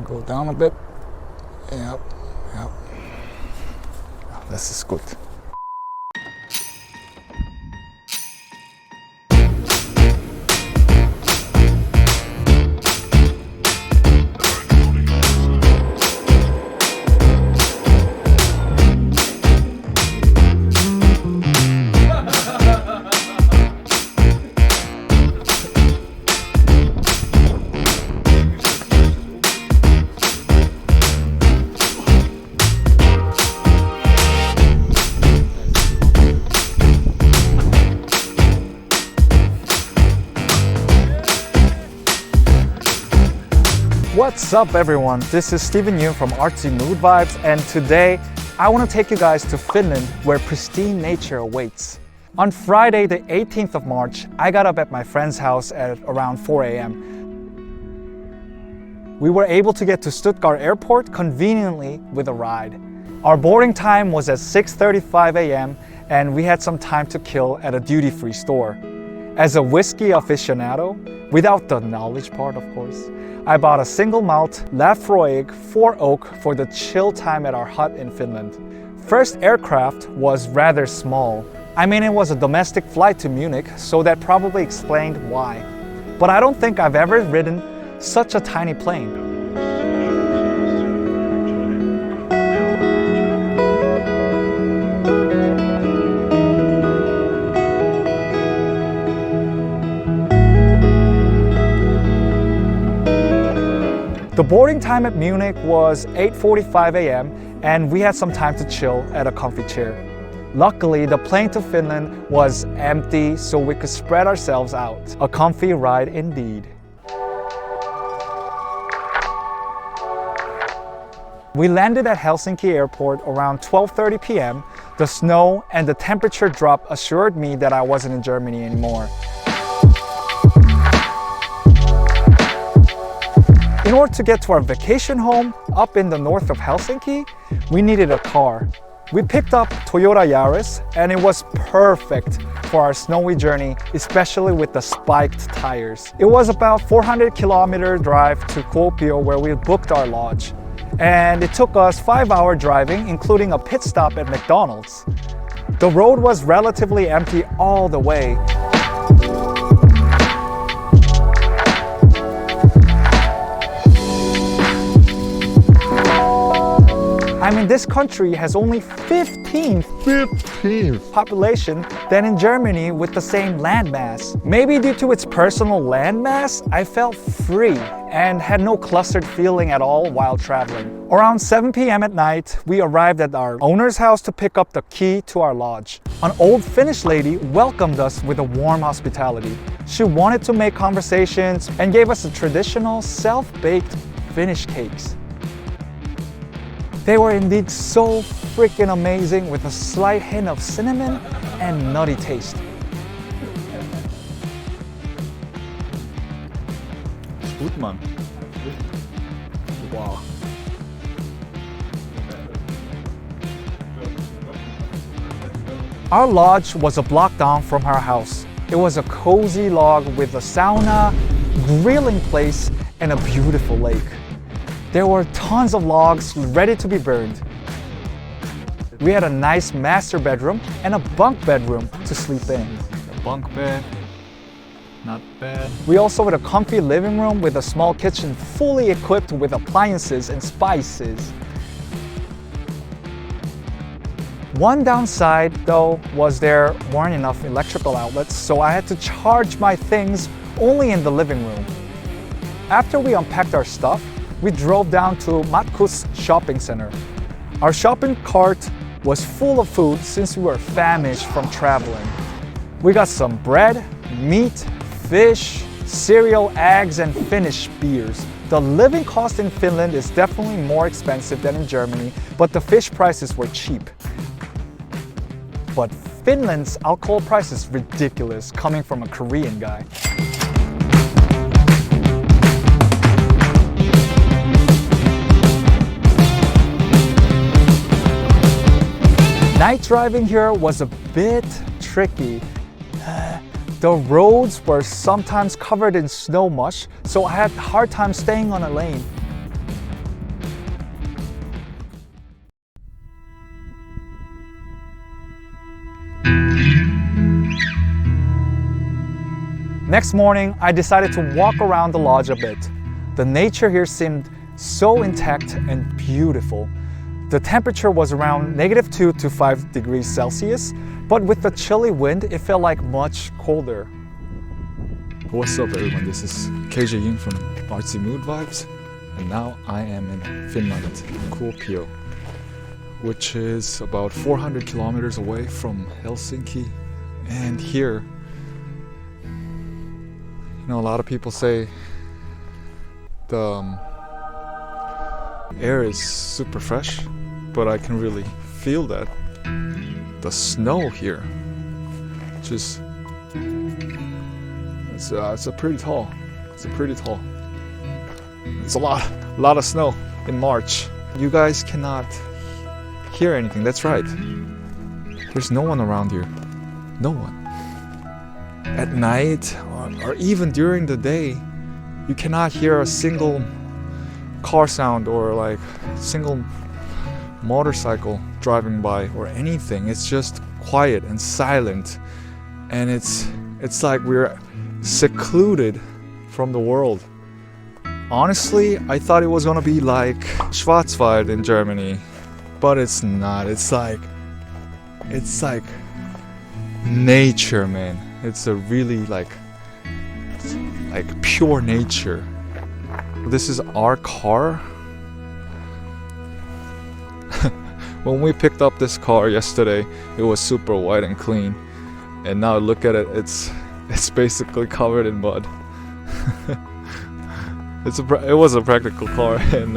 Go down a bit. Yep, yep. This is good. What's up everyone, this is Yoon from Artsy Mood Vibes, and today I want to take you guys to Finland where pristine nature awaits. On Friday the 18th of March, I got up at my friend's house at around 4 a.m. We were able to get to Stuttgart airport conveniently with a ride. Our boarding time was at 6:35 a.m. and we had some time to kill at a duty-free store. As a whiskey aficionado, without the knowledge part of course, I bought a single malt Lafroig 4 Oak for the chill time at our hut in Finland. First aircraft was rather small. I mean, it was a domestic flight to Munich, so that probably explained why. But I don't think I've ever ridden such a tiny plane. The boarding time at Munich was 8:45 a.m. and we had some time to chill at a comfy chair. Luckily, the plane to Finland was empty so we could spread ourselves out. A comfy ride indeed. We landed at Helsinki airport around 12:30 p.m. The snow and the temperature drop assured me that I wasn't in Germany anymore. In order to get to our vacation home up in the north of Helsinki, we needed a car. We picked up Toyota Yaris and it was perfect for our snowy journey, especially with the spiked tires. It was about 400-kilometer drive to Kuopio where we booked our lodge. And it took us 5-hour driving, including a pit stop at McDonald's. The road was relatively empty all the way. I mean, this country has only 15th population than in Germany with the same landmass. Maybe due to its personal landmass, I felt free and had no clustered feeling at all while traveling. Around 7 p.m. at night, we arrived at our owner's house to pick up the key to our lodge. An old Finnish lady welcomed us with a warm hospitality. She wanted to make conversations and gave us the traditional self-baked Finnish cakes. They were indeed so freaking amazing with a slight hint of cinnamon and nutty taste. It's good, man. Wow. Our lodge was a block down from our house. It was a cozy log with a sauna, grilling place, and a beautiful lake. There were tons of logs ready to be burned. We had a nice master bedroom and a bunk bedroom to sleep in. A bunk bed, not bad. We also had a comfy living room with a small kitchen fully equipped with appliances and spices. One downside though was there weren't enough electrical outlets, so I had to charge my things only in the living room. After we unpacked our stuff, we drove down to Matkus shopping center. Our shopping cart was full of food since we were famished from traveling. We got some bread, meat, fish, cereal, eggs, and Finnish beers. The living cost in Finland is definitely more expensive than in Germany, but the fish prices were cheap. But Finland's alcohol price is ridiculous coming from a Korean guy. Night driving here was a bit tricky. The roads were sometimes covered in snow mush, so I had a hard time staying on a lane. Next morning, I decided to walk around the lodge a bit. The nature here seemed so intact and beautiful. The temperature was around -2 to 5 degrees Celsius, but with the chilly wind, it felt like much colder. What's up everyone, this is KJ Yoon from Artsy Mood Vibes, and now I am in Finland, Kuopio, which is about 400 kilometers away from Helsinki. And here, you know, a lot of people say the air is super fresh, but I can really feel that. The snow here, just it's a pretty tall. It's a lot of snow in March. You guys cannot hear anything. That's right. There's no one around here. No one. At night or even during the day, you cannot hear a single car sound or like single motorcycle driving by or anything. It's just quiet and silent, and it's like we're secluded from the world. Honestly, I thought it was gonna be like Schwarzwald in Germany, but it's not. It's like nature, man. It's a really like pure nature. This is our car. When we picked up this car yesterday, it was super white and clean, and now look at it. It's basically covered in mud. It was a practical car, and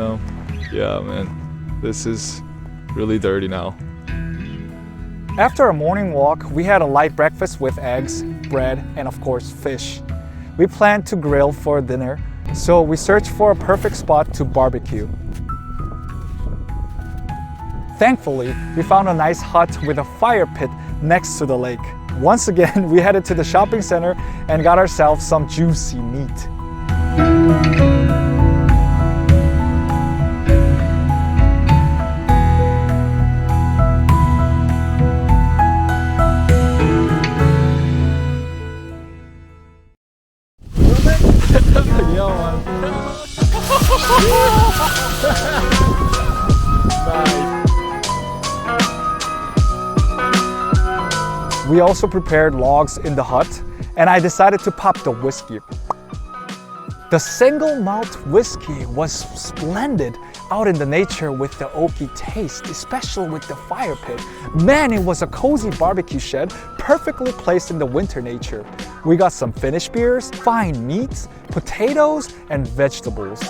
yeah, man, this is really dirty now. After a morning walk, we had a light breakfast with eggs, bread, and of course fish. We planned to grill for dinner, so we searched for a perfect spot to barbecue. Thankfully, we found a nice hut with a fire pit next to the lake. Once again, we headed to the shopping center and got ourselves some juicy meat. Yo, man. We also prepared logs in the hut, and I decided to pop the whiskey. The single malt whiskey was splendid out in the nature with the oaky taste, especially with the fire pit. Man, it was a cozy barbecue shed, perfectly placed in the winter nature. We got some Finnish beers, fine meats, potatoes, and vegetables.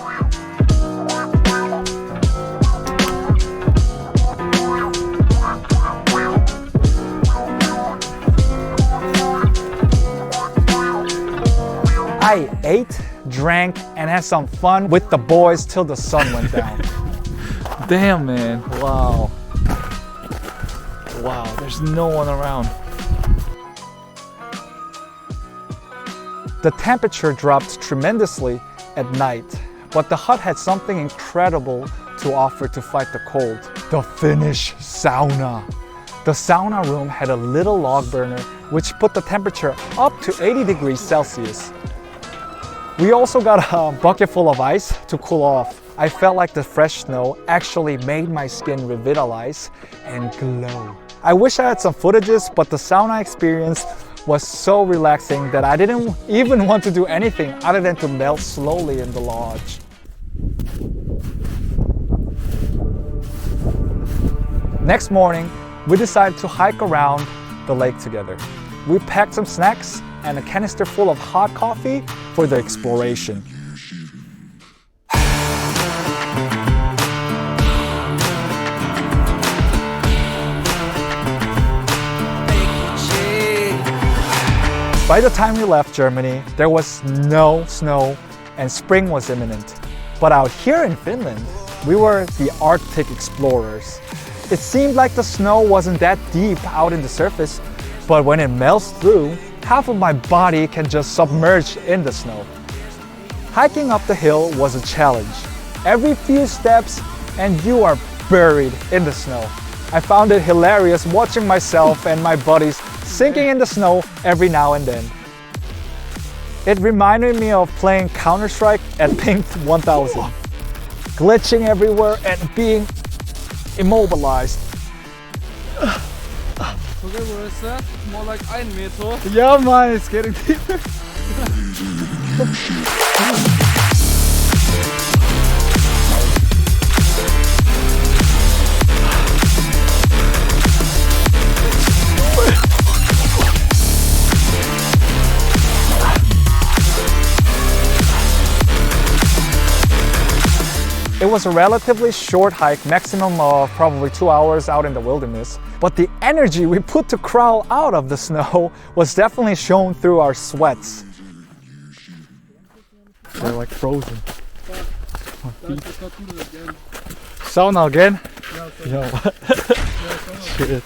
I ate, drank, and had some fun with the boys till the sun went down. Damn, man. Wow, there's no one around. The temperature dropped tremendously at night, but the hut had something incredible to offer to fight the cold. The Finnish sauna. The sauna room had a little log burner which put the temperature up to 80 degrees Celsius. We also got a bucket full of ice to cool off. I felt like the fresh snow actually made my skin revitalize and glow. I wish I had some footages, but the sauna experience was so relaxing that I didn't even want to do anything other than to melt slowly in the lodge. Next morning, we decided to hike around the lake together. We packed some snacks and a canister full of hot coffee for the exploration. By the time we left Germany, there was no snow and spring was imminent. But out here in Finland, we were the Arctic explorers. It seemed like the snow wasn't that deep out in the surface, but when it melts through, half of my body can just submerge in the snow. Hiking up the hill was a challenge. Every few steps and you are buried in the snow. I found it hilarious watching myself and my buddies sinking in the snow every now and then. It reminded me of playing Counter-Strike at ping 1000. Glitching everywhere and being immobilized. Okay, where is that? More like 1 meter. Yeah man, it's getting deeper. It was a relatively short hike, maximum of probably 2 hours out in the wilderness. But the energy we put to crawl out of the snow was definitely shown through our sweats. They're like frozen. Let's not do that again. Sauna again? Yeah, Yo. Shit.